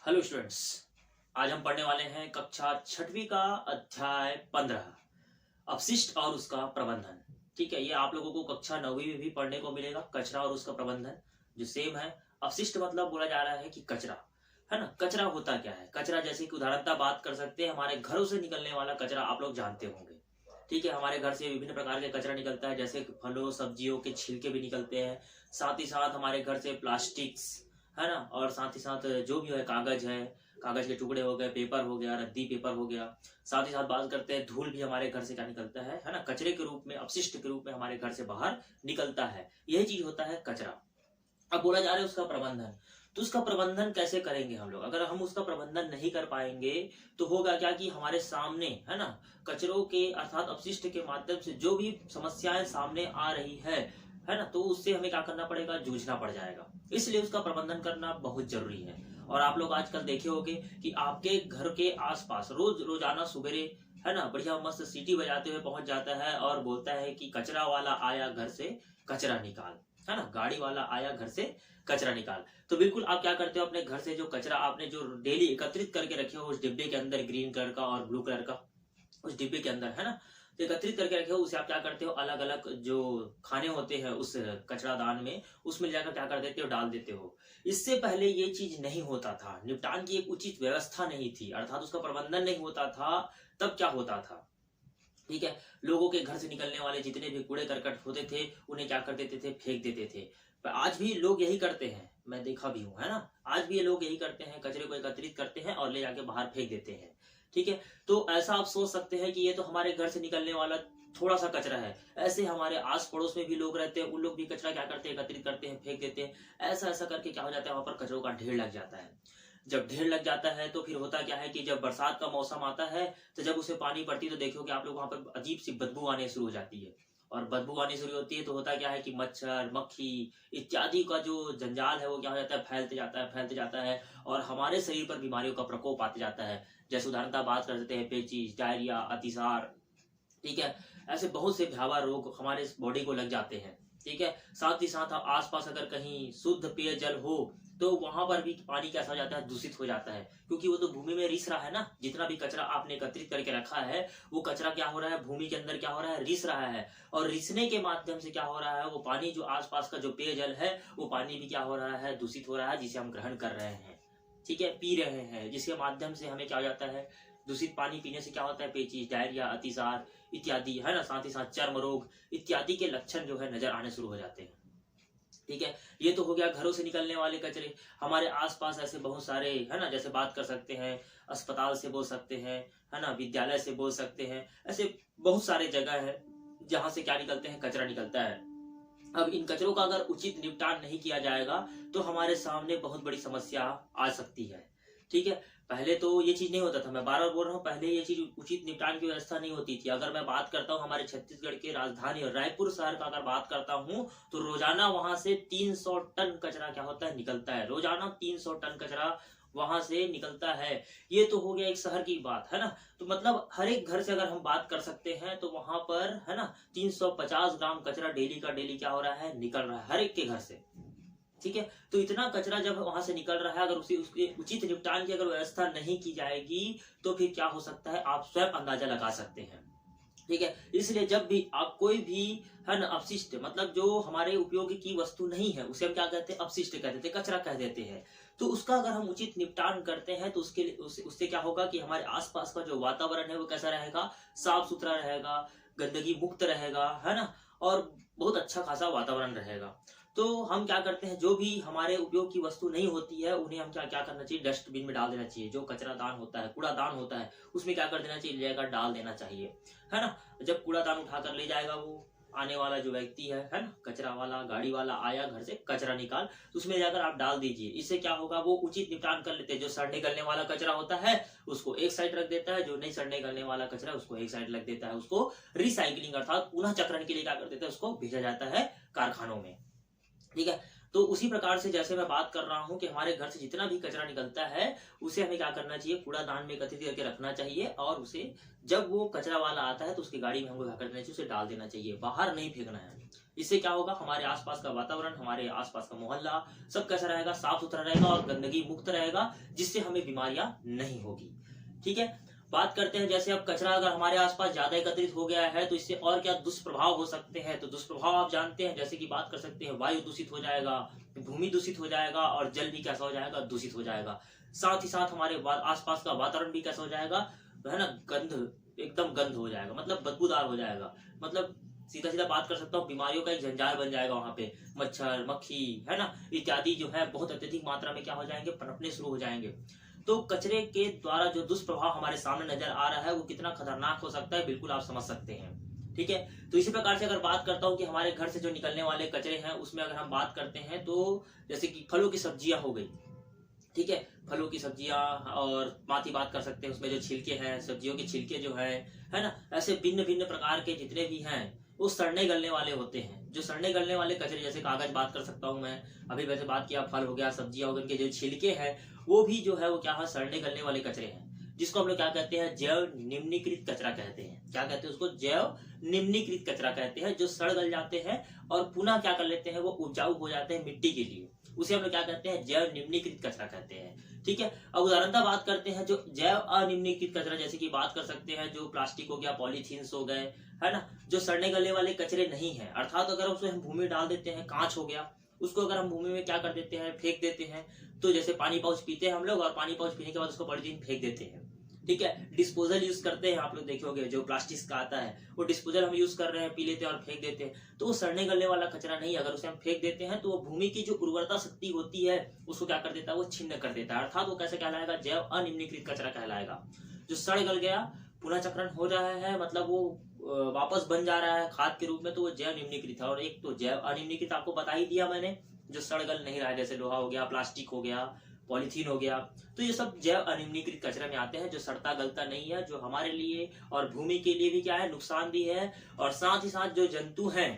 Hello students. आज हम पढ़ने वाले हैं कक्षा छठवीं का अध्याय 15 अपशिष्ट और उसका प्रबंधन। ठीक है, ये आप लोगों को कक्षा 9वीं में भी पढ़ने को मिलेगा। कचरा और उसका प्रबंधन जो सेम है। अपशिष्ट मतलब बोला जा रहा है कि कचरा, है ना। कचरा होता क्या है? कचरा जैसे कि उदाहरणता बात कर सकते हैं, हमारे घरों से निकलने वाला कचरा आप लोग जानते होंगे। ठीक है, हमारे घर से विभिन्न प्रकार के कचरा निकलता है, जैसे फलों सब्जियों के छिलके भी निकलते हैं। साथ ही साथ हमारे घर से प्लास्टिक्स, है ना, और साथ ही साथ जो भी है कागज है, कागज के टुकड़े हो गए, पेपर हो गया, रद्दी पेपर हो गया। साथ ही साथ बात करते हैं धूल भी हमारे घर से क्या निकलता है ना, कचरे के रूप में, अपशिष्ट के रूप में हमारे घर से बाहर निकलता है। यही चीज होता है कचरा। अब बोला जा रहा है उसका प्रबंधन। तो उसका प्रबंधन कैसे करेंगे हम लोग? अगर हम उसका प्रबंधन नहीं कर पाएंगे तो होगा क्या कि हमारे सामने, है ना, कचरों के अर्थात अपशिष्ट के माध्यम से जो भी समस्याएं सामने आ रही है ना, तो उससे हमें क्या करना पड़ेगा? जूझना पड़ जाएगा। इसलिए उसका प्रबंधन करना बहुत जरूरी है। और आप लोग आजकल देखे होंगे कि आपके घर के आसपास रोजाना सुबेरे, है ना, बढ़िया मस्त सीटी बजाते हुए पहुंच जाता है और बोलता है कि कचरा वाला आया घर से कचरा निकाल, है ना, गाड़ी वाला आया घर से कचरा निकाल। तो बिल्कुल आप क्या करते हो, अपने घर से जो कचरा आपने जो डेली एकत्रित करके रखे हो उस डिब्बे के अंदर, ग्रीन कलर का और ब्लू कलर का उस डिब्बे के अंदर, है ना, तो एकत्रित करके रखे हो, उसे आप क्या करते हो, अलग अलग जो खाने होते हैं उस कचरा दान में, उसमें जाकर क्या कर देते हो, डाल देते हो। इससे पहले ये चीज नहीं होता था, निपटान की एक उचित व्यवस्था नहीं थी, अर्थात उसका प्रबंधन नहीं होता था। तब क्या होता था? ठीक है, लोगों के घर से निकलने वाले जितने भी कूड़े करकट होते थे उन्हें क्या कर देते थे, फेंक देते थे। पर आज भी लोग यही करते हैं, मैं देखा भी हूं, है ना। आज भी ये लोग यही करते हैं, कचरे को एकत्रित करते हैं और ले जाके बाहर फेंक देते हैं। ठीक है, तो ऐसा आप सोच सकते हैं कि ये तो हमारे घर से निकलने वाला थोड़ा सा कचरा है। ऐसे हमारे आस पड़ोस में भी लोग रहते हैं, उन लोग भी कचरा क्या करते हैं, एकत्रित करते हैं, फेंक देते हैं। ऐसा ऐसा करके क्या हो जाता है, वहां पर कचरों का ढेर लग जाता है। जब ढेर लग जाता है तो फिर होता क्या है कि जब बरसात का मौसम आता है तो जब उसे पानी पड़ती है तो देखोगे आप लोग वहां पर अजीब सी बदबू आने शुरू हो जाती है। और बदबू आनी शुरू होती है तो होता क्या है कि मच्छर मक्खी इत्यादि का जो जंजाल है वो क्या हो जाता है, फैलते जाता है, फैलते जाता है और हमारे शरीर पर बीमारियों का प्रकोप आते जाता है। जैसे उदाहरणता बात कर सकते हैं पेचिश, डायरिया, अतिसार। ठीक है, ऐसे बहुत से भयावह रोग हमारे बॉडी को लग जाते हैं। ठीक है, साथ ही साथ आसपास अगर कहीं शुद्ध पेयजल हो तो वहां पर भी पानी कैसा हो जाता है, दूषित हो जाता है, क्योंकि वो तो भूमि में रिस रहा है ना। जितना भी कचरा आपने एकत्रित करके रखा है वो कचरा क्या हो रहा है, भूमि के अंदर क्या हो रहा है, रिस रहा है। और रिसने के माध्यम से क्या हो रहा है, वो पानी जो आसपास का जो पेयजल है वो पानी भी क्या हो रहा है, दूषित हो रहा है, जिसे हम ग्रहण कर रहे हैं। ठीक है, पी रहे हैं, जिसके माध्यम से हमें क्या हो जाता है, दूषित पानी पीने से क्या होता है, पेचिश, डायरिया, अतिसार इत्यादि, है ना, साथ ही साथ चर्म रोग इत्यादि के लक्षण जो है नजर आने शुरू हो जाते हैं। ठीक है, ये तो हो गया घरों से निकलने वाले कचरे। हमारे आसपास ऐसे बहुत सारे, है ना, जैसे बात कर सकते हैं अस्पताल से बोल सकते हैं, है ना, विद्यालय से बोल सकते हैं। ऐसे बहुत सारे जगह है जहां से क्या निकलते हैं, कचरा निकलता है। अब इन कचरों का अगर उचित निपटान नहीं किया जाएगा तो हमारे सामने बहुत बड़ी समस्या आ सकती है। ठीक है, पहले तो ये चीज नहीं होता था, मैं बार बार बोल रहा हूँ, पहले ये चीज उचित निपटान की व्यवस्था नहीं होती थी। अगर मैं बात करता हूँ हमारे छत्तीसगढ़ के राजधानी और रायपुर शहर का अगर बात करता हूँ तो रोजाना वहां से 300 टन कचरा क्या होता है, निकलता है। रोजाना 300 टन कचरा वहां से निकलता है। ये तो हो गया एक शहर की बात, है ना। तो मतलब हर एक घर से अगर हम बात कर सकते हैं तो वहां पर, है ना, 350 ग्राम कचरा डेली का डेली क्या हो रहा है, निकल रहा है हर एक के घर से। ठीक है, तो इतना कचरा जब वहां से निकल रहा है, अगर उसे उसके उचित निपटान की अगर व्यवस्था नहीं की जाएगी तो फिर क्या हो सकता है, आप स्वयं अंदाजा लगा सकते हैं। ठीक है, इसलिए जब भी आप कोई भी, है ना, अपशिष्ट मतलब जो हमारे उपयोग की वस्तु नहीं है उसे हम क्या कहते हैं, अपशिष्ट कह देते हैं, कचरा कह देते हैं। तो उसका अगर हम उचित निपटान करते हैं तो उसके लिए उससे क्या होगा कि हमारे आसपास का जो वातावरण है वो कैसा रहेगा, साफ सुथरा रहेगा, गंदगी मुक्त रहेगा, है ना, और बहुत अच्छा खासा वातावरण रहेगा। तो हम क्या करते हैं, जो भी हमारे उपयोग की वस्तु नहीं होती है उन्हें हम क्या क्या करना चाहिए, डस्टबिन में डाल देना चाहिए। जो कचरा दान होता है, कूड़ा दान होता है, उसमें क्या कर देना चाहिए, ले जाकर डाल देना चाहिए, है ना। जब कूड़ादान उठाकर ले जाएगा वो आने वाला जो व्यक्ति है ना, कचरा वाला, गाड़ी वाला आया घर से कचरा निकाल, तो उसमें जाकर आप डाल दीजिए। इससे क्या होगा, वो उचित निपटान कर लेते हैं। जो सड़ने गलने वाला कचरा होता है उसको एक साइड रख देता है, जो नहीं सड़ने गलने वाला कचरा उसको एक साइड रख देता है। उसको रिसाइकलिंग अर्थात पुनः चक्रण के लिए क्या कर देता है, उसको भेजा जाता है कारखानों में। ठीक है, तो उसी प्रकार से जैसे मैं बात कर रहा हूं कि हमारे घर से जितना भी कचरा निकलता है उसे हमें क्या करना चाहिए, कूड़ादान में एकत्रित करके रखना चाहिए। और उसे जब वो कचरा वाला आता है तो उसकी गाड़ी में हमको क्या करना चाहिए, उसे डाल देना चाहिए, बाहर नहीं फेंकना है। इससे क्या होगा, हमारे आसपास का वातावरण, हमारे आसपास का मोहल्ला सब कैसा रहेगा, साफ सुथरा रहेगा और गंदगी मुक्त रहेगा, जिससे हमें बीमारियां नहीं होगी। ठीक है, बात करते हैं जैसे अब कचरा अगर हमारे आसपास ज्यादा एकत्रित हो गया है तो इससे और क्या दुष्प्रभाव हो सकते हैं। तो दुष्प्रभाव आप जानते हैं, जैसे कि बात कर सकते हैं, वायु दूषित हो जाएगा, भूमि दूषित हो जाएगा और जल भी कैसा हो जाएगा, दूषित हो जाएगा। साथ ही साथ हमारे आसपास का वातावरण भी कैसा हो जाएगा, है ना, एकदम गंध हो जाएगा, मतलब बदबूदार हो जाएगा। मतलब सीधा सीधा बात कर सकता हूँ, बीमारियों का एक जंजाल बन जाएगा वहां पे। मच्छर, मक्खी, है ना, इत्यादि जो है बहुत अत्यधिक मात्रा में क्या हो जाएंगे, पनपने शुरू हो जाएंगे। तो कचरे के द्वारा जो दुष्प्रभाव हमारे सामने नजर आ रहा है वो कितना खतरनाक हो सकता है, बिल्कुल आप समझ सकते हैं। ठीक है, तो इसी प्रकार से अगर बात करता हूँ कि हमारे घर से जो निकलने वाले कचरे हैं उसमें अगर हम बात करते हैं तो जैसे कि फलों की सब्जियां हो गई, ठीक है, फलों की सब्जियां और बात कर सकते हैं उसमें जो छिलके हैं, सब्जियों के छिलके जो है ना, ऐसे भिन्न भिन्न प्रकार के जितने भी हैं वो सड़ने गलने वाले होते हैं। जो सड़ने गलने वाले कचरे, जैसे कागज बात कर सकता हूँ मैं, अभी वैसे बात किया, फल हो गया, सब्जियां हो गई, उनके जो छिलके हैं वो भी जो है वो क्या है, सड़ने गलने वाले कचरे हैं, जिसको हम लोग क्या कहते हैं, जैव निम्नीकृत कचरा कहते हैं। क्या कहते हैं उसको, जैव निम्नीकृत कचरा कहते हैं। जो सड़ गल जाते हैं और पुनः क्या कर लेते हैं, वो उपजाऊ हो जाते हैं मिट्टी के लिए, उसे हम लोग क्या कहते हैं, जैव निम्नीकृत कचरा कहते हैं। ठीक है, अब उदाहरणतः बात करते हैं जो जैव अनिम्नीकृत कचरा, जैसे कि बात कर सकते हैं जो प्लास्टिक हो गया, पॉलीथीन्स हो गए, है ना, जो सड़ने गलने वाले कचरे नहीं है, अर्थात अगर उसे हम भूमि में डाल देते हैं, कांच हो गया, उसको अगर हम भूमि में क्या कर देते हैं, फेंक देते हैं, तो जैसे पानी पाउच पीते हैं हम लोग और पानी पाउच पीने के बाद उसको पॉलीथीन फेंक देते हैं। ठीक है, डिस्पोजल यूज करते हैं, आप लोग देखे होंगे जो प्लास्टिक का आता है वो डिस्पोजल हम यूज कर रहे हैं, पी लेते हैं और फेंक देते हैं, तो वो सड़ने गलने वाला कचरा नहीं। अगर उसे हम फेंक देते हैं तो वो भूमि की जो उर्वरता शक्ति होती है उसको क्या कर देता है, वो छिन्न कर देता है, अर्थात वो कैसे कहलाएगा, जैव अनिम्नीकृत कचरा कहलाएगा। जो सड़ गल गया, पुनः चक्रण हो रहा है, मतलब वो वापस बन जा रहा है खाद के रूप में, तो वो जैव निम्नीकृत है। और एक तो जैव अनिम्नीकृत आपको बता ही दिया मैंने, जो सड़ गल नहीं रहा है, जैसे लोहा हो गया, प्लास्टिक हो गया, पॉलीथीन हो गया, तो ये सब जैव अनिम्नीकृत कचरे में आते हैं, जो सड़ता गलता नहीं है, जो हमारे लिए और भूमि के लिए भी क्या है, नुकसान भी है, और साथ ही साथ जो जंतु हैं,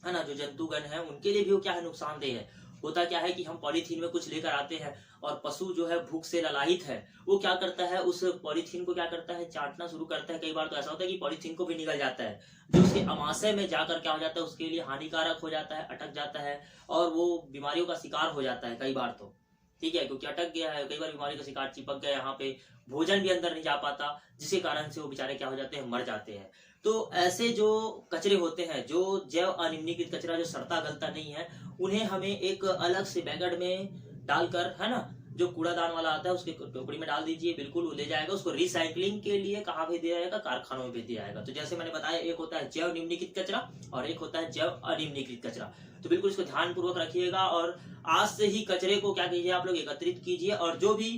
है ना, जो जंतुगण हैं उनके लिए भी वो क्या है, नुकसानदेह है। होता क्या है कि हम पॉलीथीन में कुछ लेकर आते हैं और पशु जो है भूख से ललाहित है, वो क्या करता है, उस पॉलीथीन को क्या करता है, चाटना शुरू करता है। कई बार तो ऐसा होता है कि पॉलीथीन को भी निगल जाता है, जो उसके अमाशय में जाकर क्या हो जाता है, उसके लिए हानिकारक हो जाता है, अटक जाता है और वो बीमारियों का शिकार हो जाता है कई बार तो। ठीक है, क्योंकि अटक गया है, कई बार बीमारी का शिकार, चिपक गया यहाँ पे, भोजन भी अंदर नहीं जा पाता, जिसके कारण से वो बेचारे क्या हो जाते हैं, मर जाते हैं। तो ऐसे जो कचरे होते हैं, जो जैव अनिम्नीकृत कचरा, जो सड़ता गलता नहीं है, उन्हें हमें एक अलग से बैगड में डालकर, है ना, जो कूड़ादान वाला आता है उसके टोकरी में डाल दीजिए, बिल्कुल वो ले जाएगा। उसको रिसाइकलिंग के लिए कहाँ भेज दिया जाएगा, कारखानों में भेज दिया जाएगा। तो जैसे मैंने बताया, एक होता है जैव निम्नीकृत कचरा और एक होता है जैव अनिम्नीकृत कचरा। तो बिल्कुल इसको ध्यान पूर्वक रखिएगा और आज से ही कचरे को क्या कीजिए, आप लोग एकत्रित कीजिए, और जो भी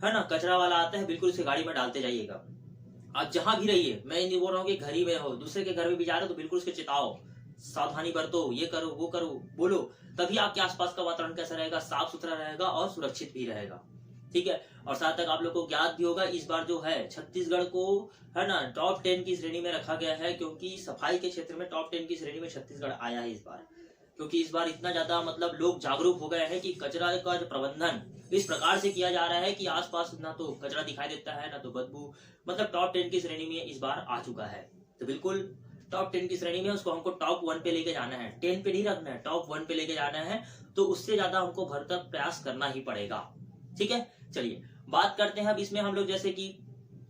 है ना कचरा वाला आता है बिल्कुल उसे गाड़ी में डालते जाइएगा। आप जहां भी रहिए, मैं नहीं बोल रहा हूँ कि घर ही में हो, दूसरे के घर में भी जा रहे हो तो बिल्कुल उसके चेताओ, सावधानी बरतो, ये करो वो करो, बोलो, तभी आपके आसपास का वातावरण कैसा रहेगा, साफ सुथरा रहेगा और सुरक्षित भी रहेगा। ठीक है, और साथ तक आप लोग को ज्ञात भी होगा, इस बार जो है छत्तीसगढ़ को, है ना, टॉप 10 की श्रेणी में रखा गया है, क्योंकि सफाई के क्षेत्र में टॉप 10 की श्रेणी में छत्तीसगढ़ आया है इस बार। क्योंकि इस बार इतना ज्यादा मतलब लोग जागरूक हो गए हैं कि कचरा का जो प्रबंधन इस प्रकार से किया जा रहा है कि आसपास ना तो कचरा दिखाई देता है ना तो बदबू, मतलब टॉप 10 की श्रेणी में इस बार आ चुका है। तो बिल्कुल टॉप 10 की श्रेणी में उसको हमको टॉप 1 पे लेके जाना है, 10 पे नहीं रखना है, टॉप 1 पे लेके जाना है। तो उससे ज्यादा हमको भरसक प्रयास करना ही पड़ेगा। ठीक है, चलिए बात करते हैं अब इसमें हम लोग, जैसे कि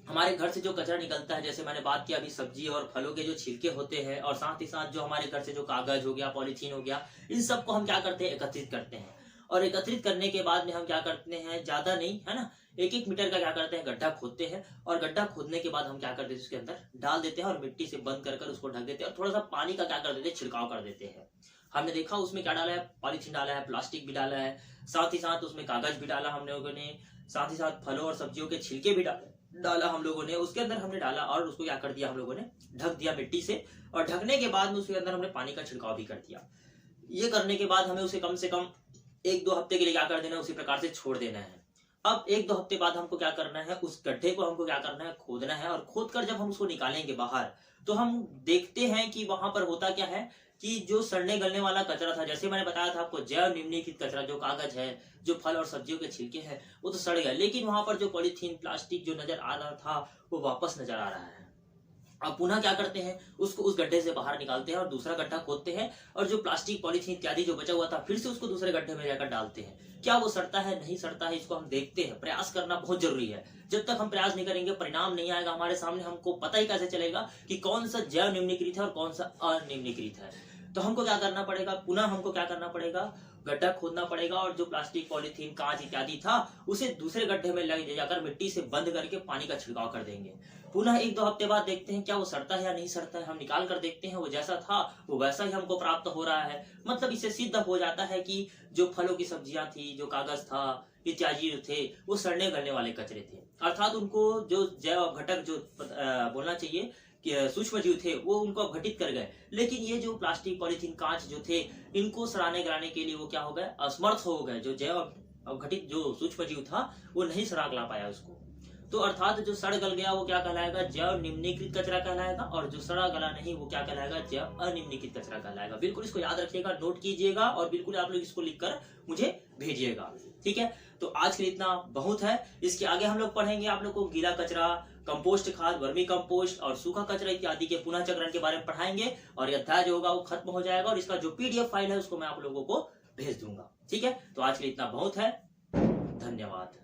हमारे घर से जो कचरा निकलता है, जैसे मैंने बात किया अभी सब्जी और फलों के जो छिलके होते हैं, और साथ ही साथ जो हमारे घर से जो कागज हो गया, पॉलीथीन हो गया, इन सबको हम क्या करते हैं, एकत्रित करते हैं। और एकत्रित करने के बाद में हम क्या करते हैं, ज्यादा नहीं, है ना, 1-1 मीटर का क्या करते हैं, गड्ढा खोदते हैं, और गड्ढा खोदने के बाद हम क्या करते हैं, उसके अंदर डाल देते हैं और मिट्टी से बंद कर उसको ढक देते हैं, और थोड़ा सा पानी का क्या कर देते हैं, छिड़काव कर देते हैं। हमने देखा उसमें क्या डाला है, पॉलीथीन डाला है, प्लास्टिक भी डाला है, साथ ही साथ उसमें कागज भी डाला हम लोगों ने, साथ ही साथ फलों और सब्जियों के छिलके भी डाला हम लोगों ने, उसके अंदर हमने डाला और उसको क्या कर दिया, हम लोगों ने ढक दिया मिट्टी से, और ढकने के बाद में उसके अंदर हमने पानी का छिड़काव भी कर दिया। ये करने के बाद हमें उसे कम से कम 1-2 हफ्ते के लिए क्या कर देना है, उसी प्रकार से छोड़ देना है। अब 1-2 हफ्ते बाद हमको क्या करना है, उस गड्ढे को हमको क्या करना है, खोदना है, और खोद कर जब हम उसको निकालेंगे बाहर, तो हम देखते हैं कि वहां पर होता क्या है कि जो सड़ने गलने वाला कचरा था, जैसे मैंने बताया था आपको, जैव निम्नीकृत कचरा, जो कागज है, जो फल और सब्जियों के छिलके हैं, वो तो सड़ गया, लेकिन वहां पर जो पॉलीथीन, प्लास्टिक जो नजर आ रहा था वो वापस नजर आ रहा है। अब पुनः क्या करते हैं, उसको उस गड्ढे से बाहर निकालते हैं और दूसरा गड्ढा खोदते हैं, और जो प्लास्टिक पॉलीथीन इत्यादि जो बचा हुआ था फिर से उसको दूसरे गड्ढे में जाकर डालते हैं। क्या वो सड़ता है, नहीं सड़ता है, इसको हम देखते हैं। प्रयास करना बहुत जरूरी है। जब तक हम प्रयास नहीं करेंगे, परिणाम नहीं आएगा हमारे सामने, हमको पता ही कैसे चलेगा कि कौन सा जैव निम्नीकृत है और कौन सा अनिम्नीकृत है। तो हमको क्या करना पड़ेगा, पुनः हमको क्या करना पड़ेगा, गड्ढा खोदना पड़ेगा, और जो प्लास्टिक पॉलीथीन कांच इत्यादि था उसे दूसरे गड्ढे में ले जाकर मिट्टी से बंद करके पानी का छिड़काव कर देंगे। पुनः 1-2 हफ्ते बाद देखते हैं क्या वो सड़ता है या नहीं सड़ता है। हम निकाल कर देखते हैं वो जैसा था वो वैसा ही हमको प्राप्त हो रहा है। मतलब इससे सिद्ध हो जाता है कि जो फलों की सब्जियां थी, जो कागज था इत्यादि जो थे, वो सड़ने गलने वाले कचरे थे। अर्थात उनको जो जैव घटक जो बोलना चाहिए कि सूक्ष्म जीव थे वो उनको अपघटित कर गए। लेकिन ये जो प्लास्टिक पॉलीथीन कांच जो थे, इनको सड़ाने गलाने के लिए वो क्या हो गए, असमर्थ हो गए। जो जैव अवघटित जो सूक्ष्म जीव था वो नहीं सड़ा गला पाया उसको। तो अर्थात जो सड़ गल गया वो क्या कहलाएगा, जैव निम्नीकृत कचरा कहलाएगा, और जो सड़ा गला नहीं वो क्या कहलाएगा, जैव अनिम्नीकृत कचरा कहलाएगा। बिल्कुल इसको याद रखिएगा, नोट कीजिएगा, और बिल्कुल आप लोग इसको लिखकर मुझे भेजिएगा। ठीक है, तो आज के लिए इतना बहुत है। इसके आगे हम लोग पढ़ेंगे आप लोग को गीला कचरा, कंपोस्ट खाद, वर्मी कंपोस्ट और सूखा कचरा इत्यादि के पुनः चक्रण के बारे में पढ़ाएंगे, और ये अध्याय जो होगा वो खत्म हो जाएगा, और इसका जो PDF फाइल है उसको मैं आप लोगों को भेज दूंगा। ठीक है, तो आज के लिए इतना बहुत है। धन्यवाद।